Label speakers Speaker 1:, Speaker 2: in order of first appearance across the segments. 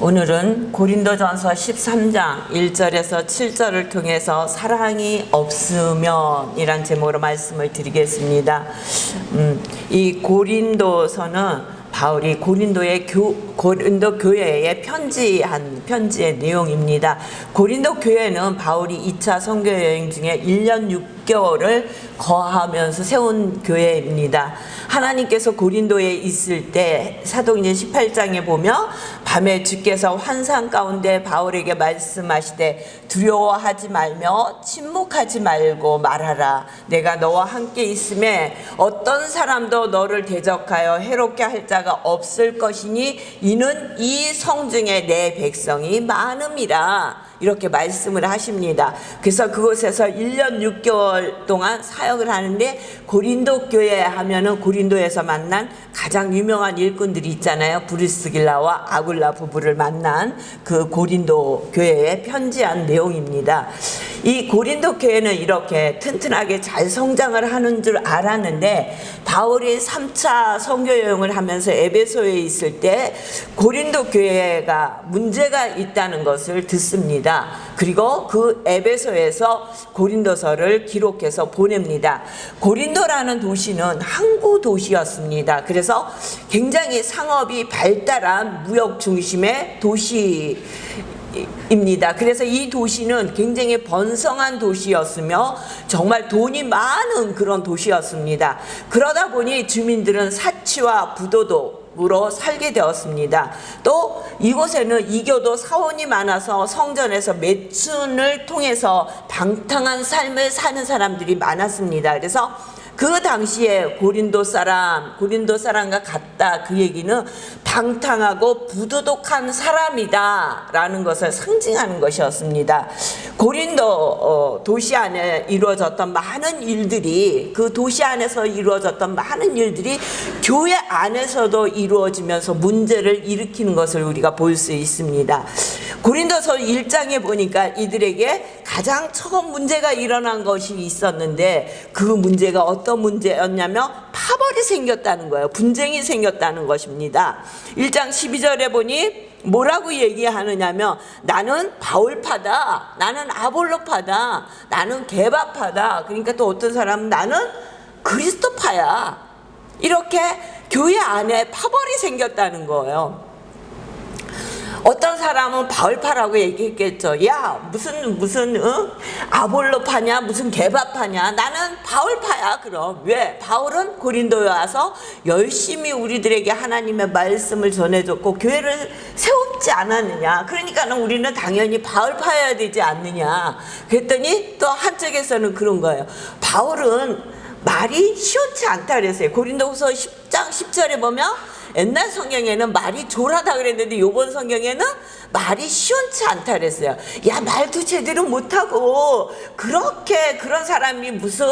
Speaker 1: 오늘은 고린도전서 13장 1절에서 7절을 통해서 사랑이 없으면 이란 제목으로 말씀을 드리겠습니다. 이 고린도서는 바울이 고린도 교회에 편지한 편지의 내용입니다. 고린도 교회는 바울이 2차 선교 여행 중에 1년 6개월을 거하면서 세운 교회입니다. 하나님께서 고린도에 있을 때 사도행전 18장에 보면 밤에 주께서 환상 가운데 바울에게 말씀하시되 두려워하지 말며 침묵하지 말고 말하라. 내가 너와 함께 있음에 어떤 사람도 너를 대적하여 해롭게 할 자가 없을 것이니 이는 이 성중에 내 백성이 많음이라. 이렇게 말씀을 하십니다. 그래서 그곳에서 1년 6개월 동안 사역을 하는데 고린도 교회 하면은 고린도에서 만난 가장 유명한 일꾼들이 있잖아요. 브리스길라와 아굴라 부부를 만난 그 고린도 교회에 편지한 내용입니다. 이 고린도 교회는 이렇게 튼튼하게 잘 성장을 하는 줄 알았는데 바울이 3차 선교 여행을 하면서 에베소에 있을 때 고린도 교회가 문제가 있다는 것을 듣습니다. 그리고 그 에베소에서 고린도서를 기록해서 보냅니다. 고린도라는 도시는 항구 도시였습니다. 그래서 굉장히 상업이 발달한 무역 중심의 도시입니다. 그래서 이 도시는 굉장히 번성한 도시였으며 정말 돈이 많은 그런 도시였습니다. 그러다 보니 주민들은 사치와 부도덕으로 살게 되었습니다. 또 이곳에는 이교도 사원이 많아서 성전에서 매춘을 통해서 방탕한 삶을 사는 사람들이 많았습니다. 그래서 그 당시에 고린도 사람과 같다. 그 얘기는 방탕하고 부도덕한 사람이다 라는 것을 상징하는 것이었습니다. 고린도 도시 안에 이루어졌던 많은 일들이, 그 도시 안에서 이루어졌던 많은 일들이 교회 안에서도 이루어지면서 문제를 일으키는 것을 우리가 볼 수 있습니다. 고린도서 1장에 보니까 이들에게 가장 처음 문제가 일어난 것이 있었는데 그 문제가 어떤 문제였냐면 파벌이 생겼다는 거예요. 분쟁이 생겼다는 것입니다. 1장 12절에 보니 뭐라고 얘기하느냐면 나는 바울파다, 나는 아볼로파다, 나는 게바파다. 그러니까 또 어떤 사람은 나는 그리스도파야. 이렇게 교회 안에 파벌이 생겼다는 거예요. 어떤 사람은 바울파라고 얘기했겠죠. 야 무슨 아볼로파냐 무슨 게바파냐. 나는 바울파야. 그럼 왜? 바울은 고린도에 와서 열심히 우리들에게 하나님의 말씀을 전해줬고 교회를 세우지 않았느냐. 그러니까는 우리는 당연히 바울파여야 되지 않느냐. 그랬더니 또 한쪽에서는 그런 거예요. 바울은 말이 시원치 않다 그랬어요. 고린도후서 10장 10절에 보면 옛날 성경에는 말이 졸하다 그랬는데 이번 성경에는 말이 시원치 않다 그랬어요. 야, 말도 제대로 못하고 그렇게 그런 사람이 무슨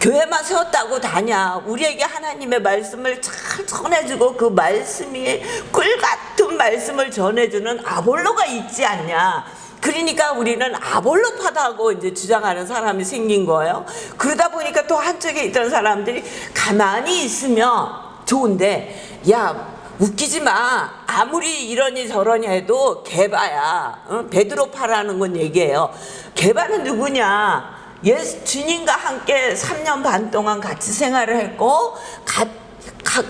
Speaker 1: 교회만 세웠다고 다냐. 우리에게 하나님의 말씀을 잘 전해주고 그 말씀이 꿀같은 말씀을 전해주는 아볼로가 있지 않냐. 그러니까 우리는 아볼로파다고 이제 주장하는 사람이 생긴 거예요. 그러다 보니까 또 한쪽에 있던 사람들이 가만히 있으면 좋은데 야 웃기지 마. 아무리 이러니 저러니 해도 게바야. 베드로파라는 건 얘기예요. 게바는 누구냐. 예수 주님과 함께 3년 반 동안 같이 생활을 했고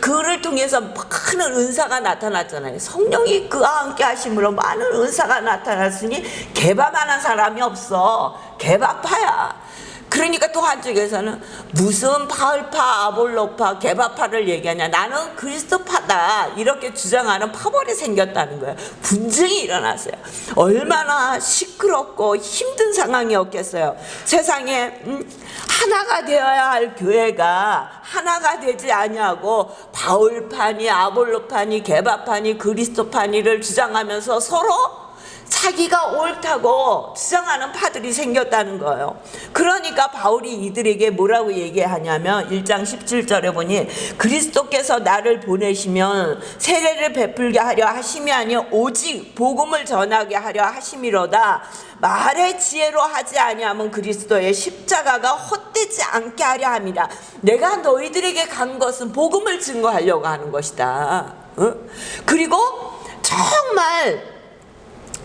Speaker 1: 그를 통해서 많은 은사가 나타났잖아요. 성령이 그와 함께 하심으로 많은 은사가 나타났으니 게바만한 사람이 없어. 게바파야. 그러니까 또 한쪽에서는 무슨 바울파, 아볼로파, 게바파를 얘기하냐. 나는 그리스도파다. 이렇게 주장하는 파벌이 생겼다는 거예요. 분쟁이 일어났어요. 얼마나 시끄럽고 힘든 상황이었겠어요. 세상에 하나가 되어야 할 교회가 하나가 되지 아니하고 바울파니 아볼로파니 게바파니 그리스도파니를 주장하면서 서로 자기가 옳다고 주장하는 파들이 생겼다는 거예요. 그러니까 바울이 이들에게 뭐라고 얘기하냐면 1장 17절에 보니 그리스도께서 나를 보내시면 세례를 베풀게 하려 하심이 아니요 오직 복음을 전하게 하려 하심이로다. 말의 지혜로 하지 아니하면 그리스도의 십자가가 헛되지 않게 하려 함이라. 내가 너희들에게 간 것은 복음을 증거하려고 하는 것이다. 그리고 정말 정말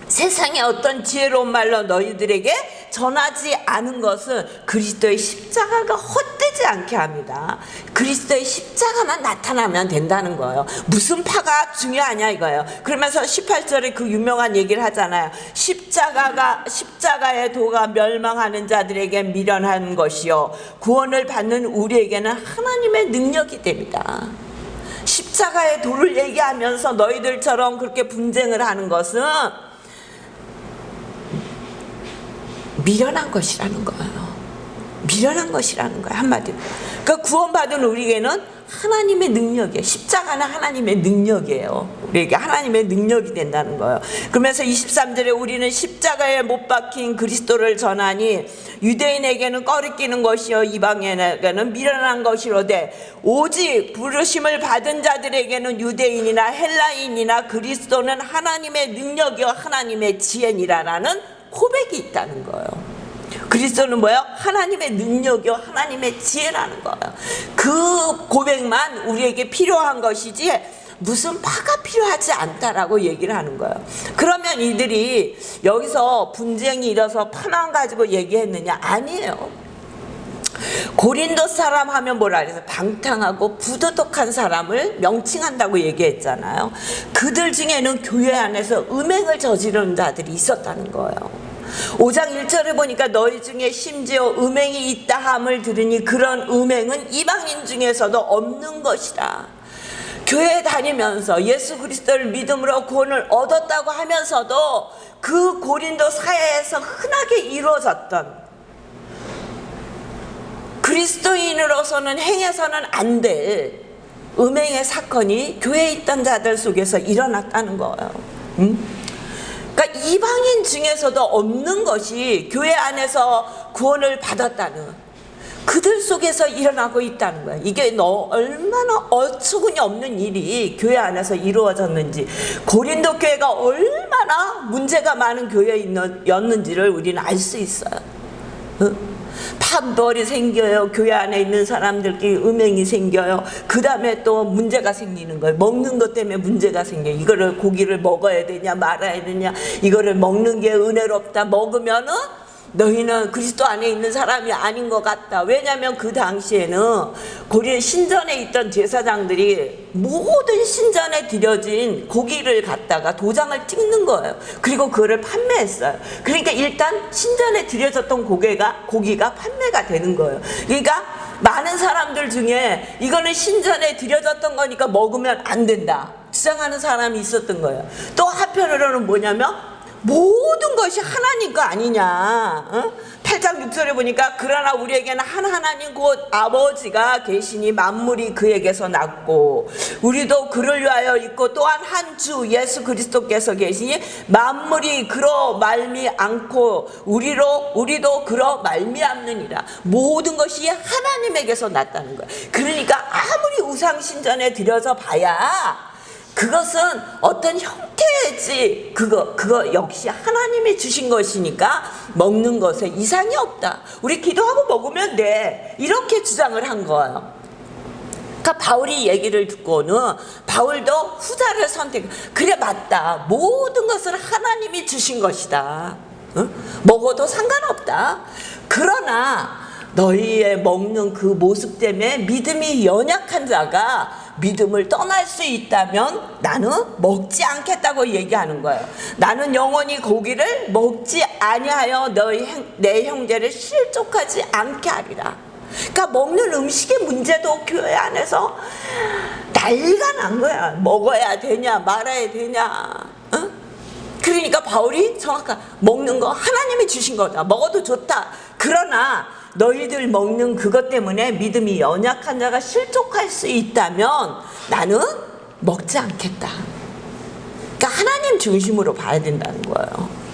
Speaker 1: 세상의 어떤 지혜로운 말로 너희들에게 전하지 않은 것은 그리스도의 십자가가 헛되지 않게 합니다. 그리스도의 십자가만 나타나면 된다는 거예요. 무슨 파가 중요하냐 이거예요. 그러면서 18절에 그 유명한 얘기를 하잖아요. 십자가의 도가 멸망하는 자들에게 미련한 것이요 구원을 받는 우리에게는 하나님의 능력이 됩니다. 십자가의 도를 얘기하면서 너희들처럼 그렇게 분쟁을 하는 것은 미련한 것이라는 거예요. 미련한 것이라는 거예요. 한마디로. 그러니까 구원받은 우리에게는 하나님의 능력이에요. 십자가는 하나님의 능력이에요. 우리에게 하나님의 능력이 된다는 거예요. 그러면서 23절에 우리는 십자가에 못 박힌 그리스도를 전하니 유대인에게는 꺼리끼는 것이요 이방인에게는 미련한 것이로되 오직 부르심을 받은 자들에게는 유대인이나 헬라인이나 그리스도는 하나님의 능력이요 하나님의 지혜니라라는 고백이 있다는 거예요. 그리스도는 뭐예요? 하나님의 능력이요 하나님의 지혜라는 거예요. 그 고백만 우리에게 필요한 것이지 무슨 파가 필요하지 않다라고 얘기를 하는 거예요. 그러면 이들이 여기서 분쟁이 일어서 파만 가지고 얘기했느냐? 아니에요. 고린도 사람 하면 뭐라 그래서 방탕하고 부도덕한 사람을 명칭한다고 얘기했잖아요. 그들 중에는 교회 안에서 음행을 저지르는 자들이 있었다는 거예요. 5장 1절에 보니까 너희 중에 심지어 음행이 있다 함을 들으니 그런 음행은 이방인 중에서도 없는 것이라. 교회에 다니면서 예수 그리스도를 믿음으로 구원을 얻었다고 하면서도 그 고린도 사회에서 흔하게 이루어졌던 그리스도인으로서는 행해서는 안 될 음행의 사건이 교회에 있던 자들 속에서 일어났다는 거예요. 그러니까 이방인 중에서도 없는 것이 교회 안에서 구원을 받았다는 그들 속에서 일어나고 있다는 거예요. 이게 얼마나 어처구니 없는 일이 교회 안에서 이루어졌는지, 고린도 교회가 얼마나 문제가 많은 교회였는지를 우리는 알 수 있어요. 판벌이 생겨요. 교회 안에 있는 사람들끼리 음행이 생겨요. 그 다음에 또 문제가 생기는 거예요. 먹는 것 때문에 문제가 생겨요. 이거를 고기를 먹어야 되냐 말아야 되냐, 이거를 먹는 게 은혜롭다, 먹으면은 너희는 그리스도 안에 있는 사람이 아닌 것 같다. 왜냐하면 그 당시에는 고린 신전에 있던 제사장들이 모든 신전에 드려진 고기를 갖다가 도장을 찍는 거예요. 그리고 그거를 판매했어요. 그러니까 일단 신전에 드려졌던 고기가 판매가 되는 거예요. 그러니까 많은 사람들 중에 이거는 신전에 드려졌던 거니까 먹으면 안 된다 주장하는 사람이 있었던 거예요. 또 한편으로는 뭐냐면 모든 것이 하나님 거 아니냐. 8장 6절에 보니까 그러나 우리에게는 한 하나님 곧 아버지가 계시니 만물이 그에게서 났고 우리도 그를 위하여 있고 또한 한 주 예수 그리스도께서 계시니 만물이 그로 말미암고 우리도 그로 말미암느니라. 모든 것이 하나님에게서 났다는 거예요. 그러니까 아무리 우상신전에 들여서 봐야 그것은 어떤 형태지 그거 역시 하나님이 주신 것이니까 먹는 것에 이상이 없다. 우리 기도하고 먹으면 돼. 이렇게 주장을 한 거예요. 그러니까 바울이 얘기를 듣고는 바울도 후자를 선택. 그래 맞다. 모든 것은 하나님이 주신 것이다. 먹어도 상관없다. 그러나 너희의 먹는 그 모습 때문에 믿음이 연약한 자가 믿음을 떠날 수 있다면 나는 먹지 않겠다고 얘기하는 거예요. 나는 영원히 고기를 먹지 아니하여 내 형제를 실족하지 않게 하리라. 그러니까 먹는 음식의 문제도 교회 안에서 난리가 난 거야. 먹어야 되냐 말아야 되냐. 그러니까 바울이 정확한 먹는 거 하나님이 주신 거다. 먹어도 좋다. 그러나 너희들 먹는 그것 때문에 믿음이 연약한 자가 실족할 수 있다면 나는 먹지 않겠다. 그러니까 하나님 중심으로 봐야 된다는 거예요.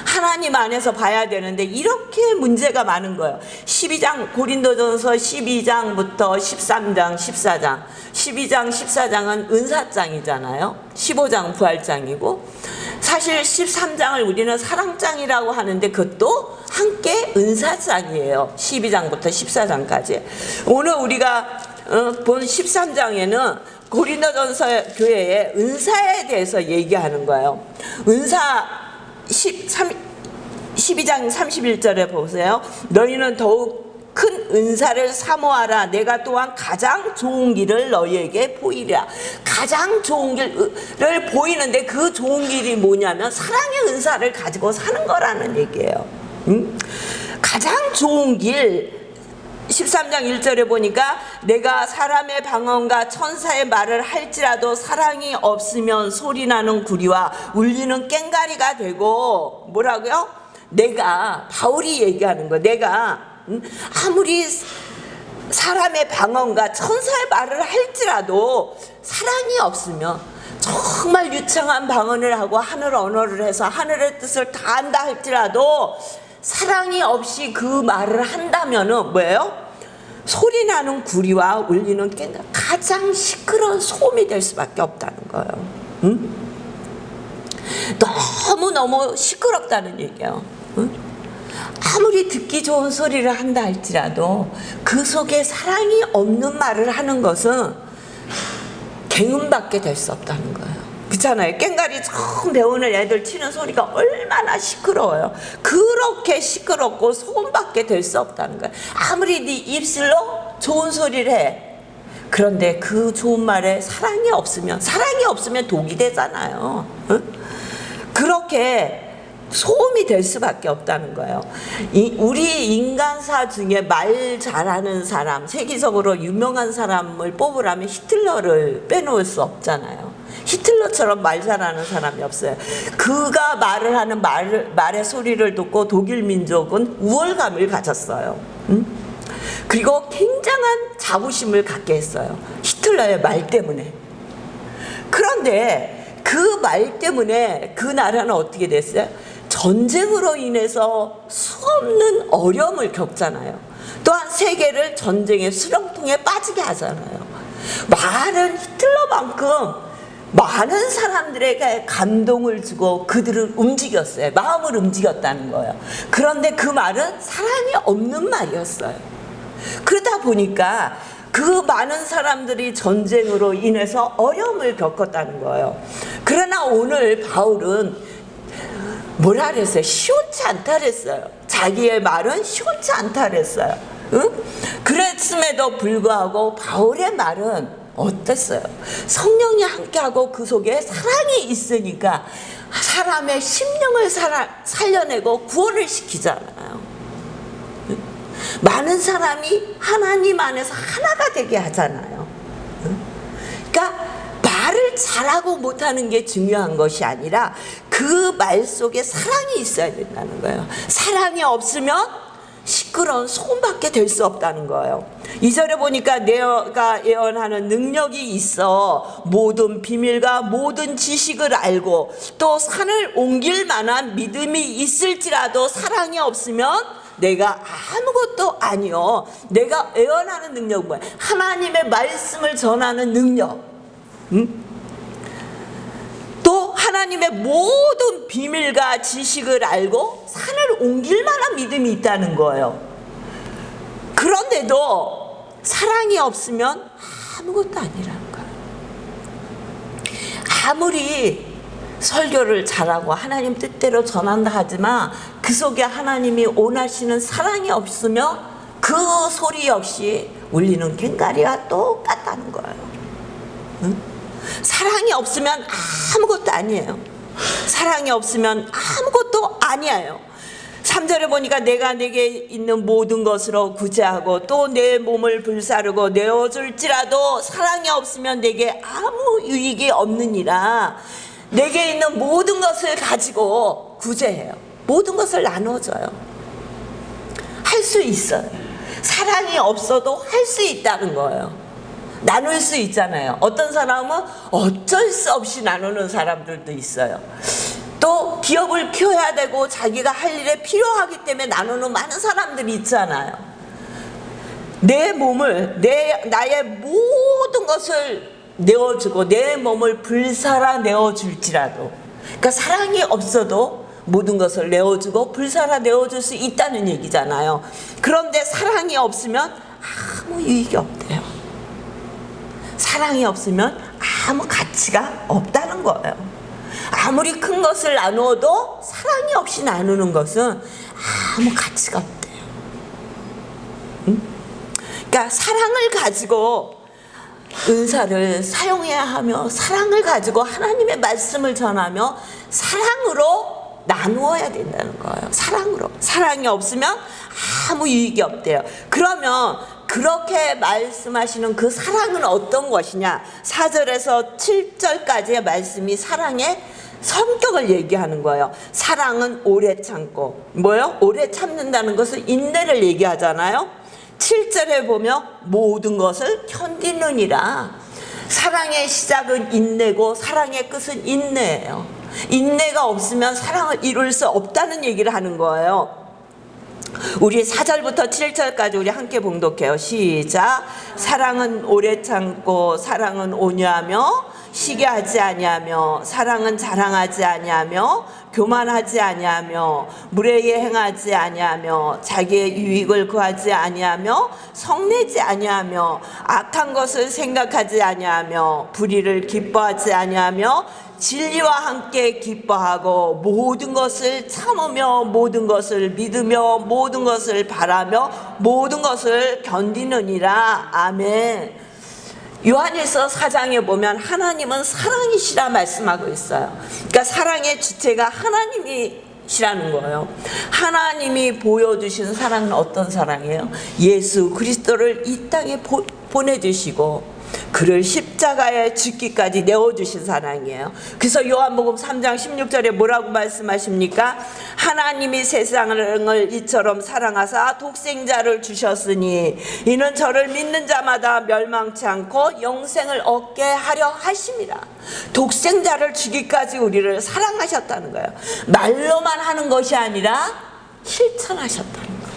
Speaker 1: 하나님 안에서 봐야 되는데 이렇게 문제가 많은 거예요. 12장 고린도전서 12장부터 13장 14장 12장 14장은 은사장이잖아요. 15장 부활장이고 사실 13장을 우리는 사랑장이라고 하는데 그것도 함께 은사장이에요. 12장부터 14장까지. 오늘 우리가 본 13장에는 고린도전서 교회의 은사에 대해서 얘기하는 거예요. 은사 12장 31절에 보세요. 너희는 더욱 큰 은사를 사모하라. 내가 또한 가장 좋은 길을 너희에게 보이랴. 가장 좋은 길을 보이는데 그 좋은 길이 뭐냐면 사랑의 은사를 가지고 사는 거라는 얘기예요. 가장 좋은 길 13장 1절에 보니까 내가 사람의 방언과 천사의 말을 할지라도 사랑이 없으면 소리나는 구리와 울리는 꽹가리가 되고, 뭐라고요? 내가, 바울이 얘기하는 거예요. 내가 아무리 사람의 방언과 천사의 말을 할지라도 사랑이 없으면, 정말 유창한 방언을 하고 하늘 언어를 해서 하늘의 뜻을 다 안다 할지라도 사랑이 없이 그 말을 한다면은 뭐예요? 소리나는 구리와 울리는 꽹가리, 가장 시끄러운 소음이 될 수밖에 없다는 거예요. 너무너무 시끄럽다는 얘기예요. 아무리 듣기 좋은 소리를 한다 할지라도 그 속에 사랑이 없는 말을 하는 것은 개음밖에 될 수 없다는 거예요. 그렇잖아요. 꽹가리 처음 배우는 애들 치는 소리가 얼마나 시끄러워요. 그렇게 시끄럽고 소음밖에 될 수 없다는 거예요. 아무리 네 입술로 좋은 소리를 해. 그런데 그 좋은 말에 사랑이 없으면 독이 되잖아요. 그렇게 소음이 될 수밖에 없다는 거예요. 우리 인간사 중에 말 잘하는 사람, 세계적으로 유명한 사람을 뽑으라면 히틀러를 빼놓을 수 없잖아요. 히틀러처럼 말 잘하는 사람이 없어요. 그가 말을 하는 말의 소리를 듣고 독일 민족은 우월감을 가졌어요. 그리고 굉장한 자부심을 갖게 했어요. 히틀러의 말 때문에. 그런데 그 말 때문에 그 나라는 어떻게 됐어요? 전쟁으로 인해서 수없는 어려움을 겪잖아요. 또한 세계를 전쟁의 수렁통에 빠지게 하잖아요. 말은 히틀러만큼 많은 사람들에게 감동을 주고 그들을 움직였어요. 마음을 움직였다는 거예요. 그런데 그 말은 사랑이 없는 말이었어요. 그러다 보니까 그 많은 사람들이 전쟁으로 인해서 어려움을 겪었다는 거예요. 그러나 오늘 바울은 뭐라 그랬어요? 시원치 않다 그랬어요. 자기의 말은 시원치 않다 그랬어요. 응? 그랬음에도 불구하고 바울의 말은 어땠어요? 성령이 함께하고 그 속에 사랑이 있으니까 사람의 심령을 살려내고 구원을 시키잖아요. 많은 사람이 하나님 안에서 하나가 되게 하잖아요. 그러니까 말을 잘하고 못하는 게 중요한 것이 아니라 그 말 속에 사랑이 있어야 된다는 거예요. 사랑이 없으면 시끄러운 소음밖에 될 수 없다는 거예요. 2절에 보니까 내가 예언하는 능력이 있어 모든 비밀과 모든 지식을 알고 또 산을 옮길 만한 믿음이 있을지라도 사랑이 없으면 내가 아무것도 아니요. 내가 예언하는 능력은 뭐야? 하나님의 말씀을 전하는 능력. 또 하나님의 모든 비밀과 지식을 알고 산을 옮길 만한 믿음이 있다는 거예요. 그런데도 사랑이 없으면 아무것도 아니라는 거예요. 아무리 설교를 잘하고 하나님 뜻대로 전한다 하지만 그 속에 하나님이 원하시는 사랑이 없으면 그 소리 역시 울리는 꽹가리와 똑같다는 거예요. 사랑이 없으면 아무것도 아니에요. 사랑이 없으면 아무것도 아니에요. 3절에 보니까 내가 내게 있는 모든 것으로 구제하고 또 내 몸을 불사르고 내어줄지라도 사랑이 없으면 내게 아무 유익이 없느니라. 내게 있는 모든 것을 가지고 구제해요. 모든 것을 나눠줘요. 할 수 있어요. 사랑이 없어도 할 수 있다는 거예요. 나눌 수 있잖아요. 어떤 사람은 어쩔 수 없이 나누는 사람들도 있어요. 또 기업을 키워야 되고 자기가 할 일에 필요하기 때문에 나누는 많은 사람들이 있잖아요. 내 몸을 나의 모든 것을 내어주고 내 몸을 불살아 내어줄지라도, 그러니까 사랑이 없어도 모든 것을 내어주고 불살아 내어줄 수 있다는 얘기잖아요. 그런데 사랑이 없으면 아무 유익이 없대요. 사랑이 없으면 아무 가치가 없다는 거예요. 아무리 큰 것을 나누어도 사랑이 없이 나누는 것은 아무 가치가 없대요. 그러니까 사랑을 가지고 은사를 사용해야 하며, 사랑을 가지고 하나님의 말씀을 전하며 사랑으로 나누어야 된다는 거예요. 사랑으로. 사랑이 없으면 아무 유익이 없대요. 그러면 그렇게 말씀하시는 그 사랑은 어떤 것이냐? 4절에서 7절까지의 말씀이 사랑의 성격을 얘기하는 거예요. 사랑은 오래 참고, 뭐요? 오래 참는다는 것은 인내를 얘기하잖아요. 7절에 보면 모든 것을 견디느니라. 사랑의 시작은 인내고 사랑의 끝은 인내예요. 인내가 없으면 사랑을 이룰 수 없다는 얘기를 하는 거예요. 우리 4절부터 7절까지 우리 함께 봉독해요. 시작. 사랑은 오래 참고, 사랑은 온유하며 시기하지 아니하며, 사랑은 자랑하지 아니하며 교만하지 아니하며 무례히 행하지 아니하며 자기의 유익을 구하지 아니하며 성내지 아니하며 악한 것을 생각하지 아니하며 불의를 기뻐하지 아니하며 진리와 함께 기뻐하고 모든 것을 참으며 모든 것을 믿으며 모든 것을 바라며 모든 것을 견디느니라. 아멘. 요한일서 4장에 보면 하나님은 사랑이시라 말씀하고 있어요. 그러니까 사랑의 주체가 하나님이시라는 거예요. 하나님이 보여주신 사랑은 어떤 사랑이에요? 예수 그리스도를 이 땅에 보내주시고 그를 십자가에 죽기까지 내어주신 사랑이에요. 그래서 요한복음 3장 16절에 뭐라고 말씀하십니까? 하나님이 세상을 이처럼 사랑하사 독생자를 주셨으니 이는 저를 믿는 자마다 멸망치 않고 영생을 얻게 하려 하심이라. 독생자를 주기까지 우리를 사랑하셨다는 거예요. 말로만 하는 것이 아니라 실천하셨다는 거예요.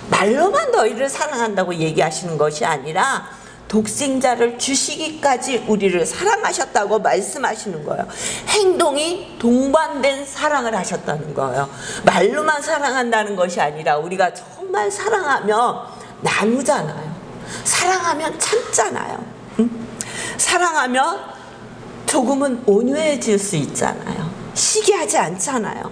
Speaker 1: 말로만 너희를 사랑한다고 얘기하시는 것이 아니라 독생자를 주시기까지 우리를 사랑하셨다고 말씀하시는 거예요. 행동이 동반된 사랑을 하셨다는 거예요. 말로만 사랑한다는 것이 아니라 우리가 정말 사랑하면 나누잖아요. 사랑하면 참잖아요. 사랑하면 조금은 온유해질 수 있잖아요. 시기하지 않잖아요.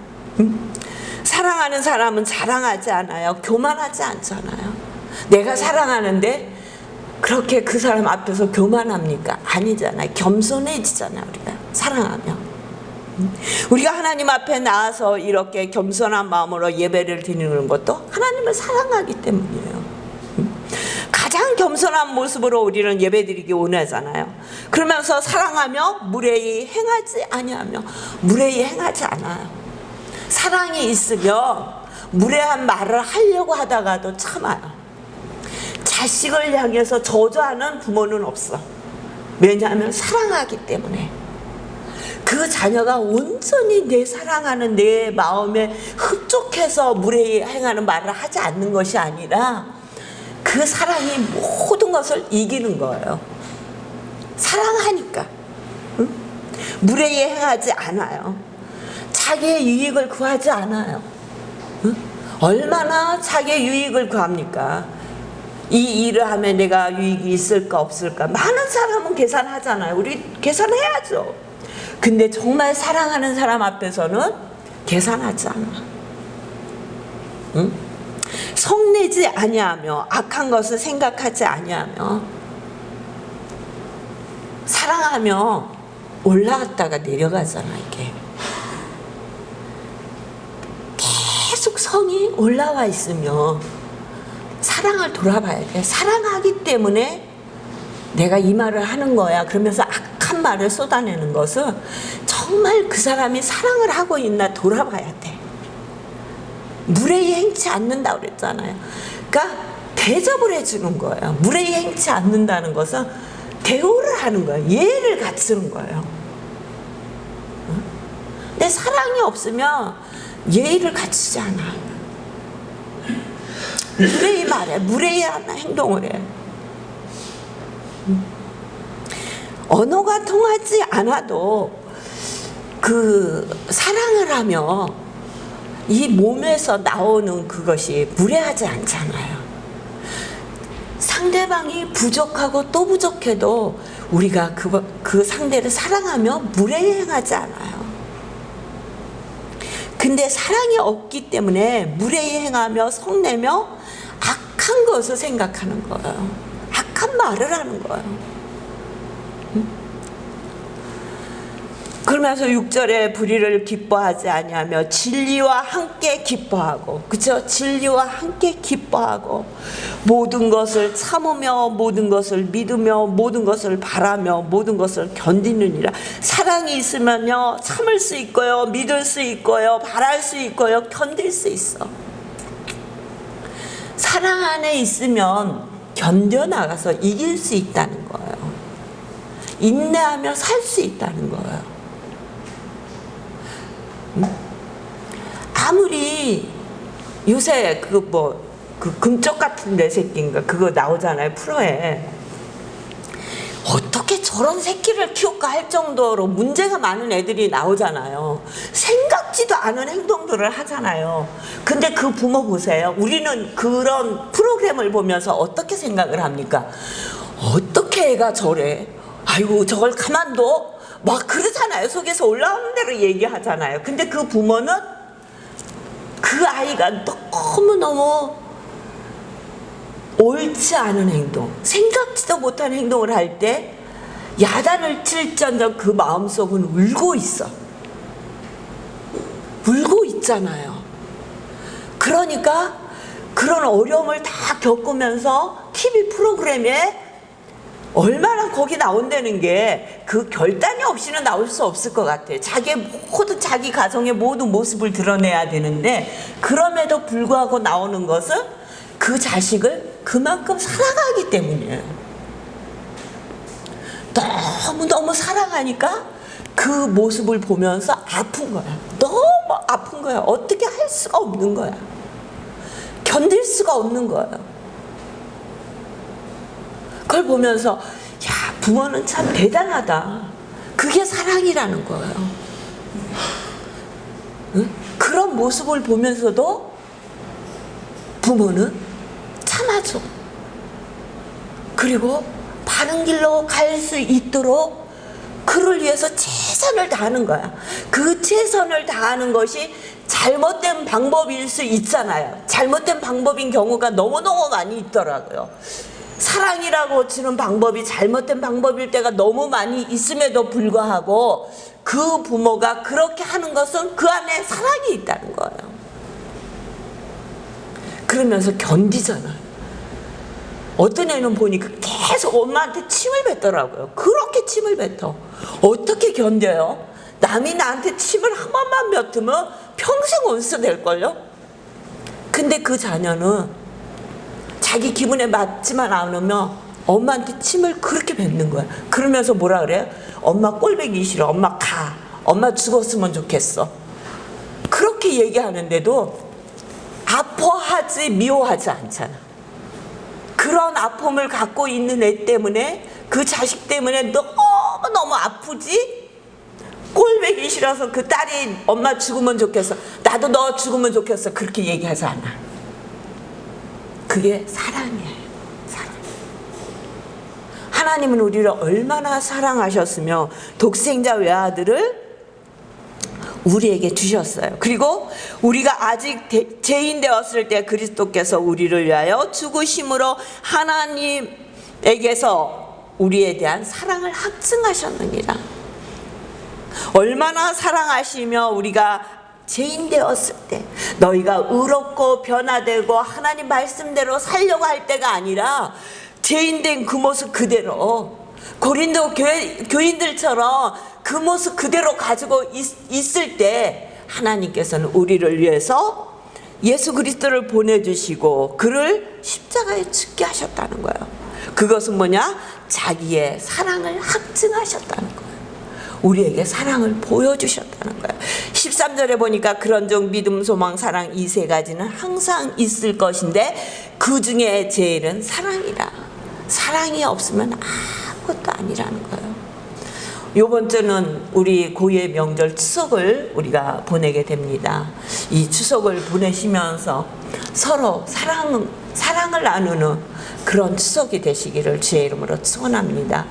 Speaker 1: 사랑하는 사람은 자랑하지 않아요. 교만하지 않잖아요. 내가 사랑하는데 그렇게 그 사람 앞에서 교만합니까? 아니잖아요. 겸손해지잖아요. 우리가 사랑하면. 우리가 하나님 앞에 나와서 이렇게 겸손한 마음으로 예배를 드리는 것도 하나님을 사랑하기 때문이에요. 가장 겸손한 모습으로 우리는 예배드리기 원하잖아요. 그러면서 사랑하며 무례히 행하지 아니하며, 무례히 행하지 않아요. 사랑이 있으면 무례한 말을 하려고 하다가도 참아요. 자식을 향해서 저주하는 부모는 없어. 왜냐하면 사랑하기 때문에. 그 자녀가 온전히 내 사랑하는 내 마음에 흡족해서 무례히 행하는 말을 하지 않는 것이 아니라 그 사랑이 모든 것을 이기는 거예요. 사랑하니까. 응? 무례히 행하지 않아요. 자기의 유익을 구하지 않아요. 응? 얼마나 자기의 유익을 구합니까? 이 일을 하면 내가 유익이 있을까 없을까? 많은 사람은 계산하잖아요. 우리 계산해야죠. 근데 정말 사랑하는 사람 앞에서는 계산하지 않아. 응? 성내지 아니하며 악한 것을 생각하지 아니하며. 사랑하며 올라갔다가 내려가잖아. 이게 계속 성이 올라와 있으면 사랑을 돌아봐야 돼. 사랑하기 때문에 내가 이 말을 하는 거야 그러면서 악한 말을 쏟아내는 것은 정말 그 사람이 사랑을 하고 있나 돌아봐야 돼. 무례히 행치 않는다고 그랬잖아요. 그러니까 대접을 해주는 거예요. 무례히 행치 않는다는 것은 대우를 하는 거예요. 예의를 갖추는 거예요. 근데 사랑이 없으면 예의를 갖추지 않아. 무례히 말해. 무례히 하는 행동을 해. 언어가 통하지 않아도 그 사랑을 하며 이 몸에서 나오는 그것이 무례하지 않잖아요. 상대방이 부족하고 또 부족해도 우리가 그 상대를 사랑하며 무례행하지 않아요. 근데 사랑이 없기 때문에 무례행하며 성내며 악한 것을 생각하는 거예요. 악한 말을 하는 거예요. 그러면서 6절에 불의를 기뻐하지 아니하며 진리와 함께 기뻐하고, 그쵸? 진리와 함께 기뻐하고 모든 것을 참으며 모든 것을 믿으며 모든 것을 바라며 모든 것을 견디느니라. 사랑이 있으면요 참을 수 있고요, 믿을 수 있고요, 바랄 수 있고요, 견딜 수 있어. 사랑 안에 있으면 견뎌나가서 이길 수 있다는 거예요. 인내하며 살 수 있다는 거예요. 아무리 요새 그 금쪽 같은 내 새끼인가 그거 나오잖아요, 프로에. 어떻게 저런 새끼를 키울까 할 정도로 문제가 많은 애들이 나오잖아요. 생각지도 않은 행동들을 하잖아요. 근데 그 부모 보세요. 우리는 그런 프로그램을 보면서 어떻게 생각을 합니까? 어떻게 애가 저래? 아이고 저걸 가만둬? 막 그러잖아요. 속에서 올라오는 대로 얘기하잖아요. 근데 그 부모는 그 아이가 너무너무 옳지 않은 행동, 생각지도 못한 행동을 할 때 야단을 칠전적 그 마음속은 울고 있어. 울고 있잖아요. 그러니까 그런 어려움을 다 겪으면서 TV 프로그램에 얼마나 거기 나온다는 게 그 결단이 없이는 나올 수 없을 것 같아요. 자기 가정의 모든 모습을 드러내야 되는데 그럼에도 불구하고 나오는 것은 그 자식을 그만큼 사랑하기 때문이에요. 너무너무 사랑하니까 그 모습을 보면서 아픈 거야. 너무 아픈 거야. 어떻게 할 수가 없는 거야. 견딜 수가 없는 거예요. 그걸 보면서 야, 부모는 참 대단하다. 그게 사랑이라는 거예요. 응? 그런 모습을 보면서도 부모는 참아줘. 그리고 바른 길로 갈 수 있도록 그를 위해서 최선을 다하는 거야. 그 최선을 다하는 것이 잘못된 방법일 수 있잖아요. 잘못된 방법인 경우가 너무너무 많이 있더라고요. 사랑이라고 주는 방법이 잘못된 방법일 때가 너무 많이 있음에도 불구하고 그 부모가 그렇게 하는 것은 그 안에 사랑이 있다는 거예요. 그러면서 견디잖아요. 어떤 애는 보니까 계속 엄마한테 침을 뱉더라고요. 그렇게 침을 뱉어. 어떻게 견뎌요? 남이 나한테 침을 한 번만 뱉으면 평생 원수 될걸요? 근데 그 자녀는 자기 기분에 맞지만 않으면 엄마한테 침을 그렇게 뱉는 거야. 그러면서 뭐라 그래요? 엄마 꼴보기 싫어. 엄마 가. 엄마 죽었으면 좋겠어. 그렇게 얘기하는데도 아파하지 미워하지 않잖아. 그런 아픔을 갖고 있는 애 때문에 그 자식 때문에 너무너무 아프지? 꼴보기 싫어서 그 딸이 엄마 죽으면 좋겠어. 나도 너 죽으면 좋겠어. 그렇게 얘기하지 않아. 그게 사랑이에요. 사랑. 하나님은 우리를 얼마나 사랑하셨으며 독생자 외아들을 우리에게 주셨어요. 그리고 우리가 아직 죄인 되었을 때 그리스도께서 우리를 위하여 죽으심으로 하나님에게서 우리에 대한 사랑을 확증하셨느니라. 얼마나 사랑하시며 우리가 죄인 되었을 때 너희가 의롭고 변화되고 하나님 말씀대로 살려고 할 때가 아니라 죄인 된 그 모습 그대로 고린도 교인들처럼 그 모습 그대로 가지고 있을 때 하나님께서는 우리를 위해서 예수 그리스도를 보내주시고 그를 십자가에 죽게 하셨다는 거예요. 그것은 뭐냐? 자기의 사랑을 확증하셨다는 거예요. 우리에게 사랑을 보여주셨다는 거예요. 13절에 보니까 그런즉 믿음, 소망, 사랑 이 세 가지는 항상 있을 것인데 그 중에 제일은 사랑이라. 사랑이 없으면 아무것도 아니라는 거예요. 이번 주는 우리 고유의 명절 추석을 우리가 보내게 됩니다. 이 추석을 보내시면서 서로 사랑을 나누는 그런 추석이 되시기를 주의 이름으로 축원합니다.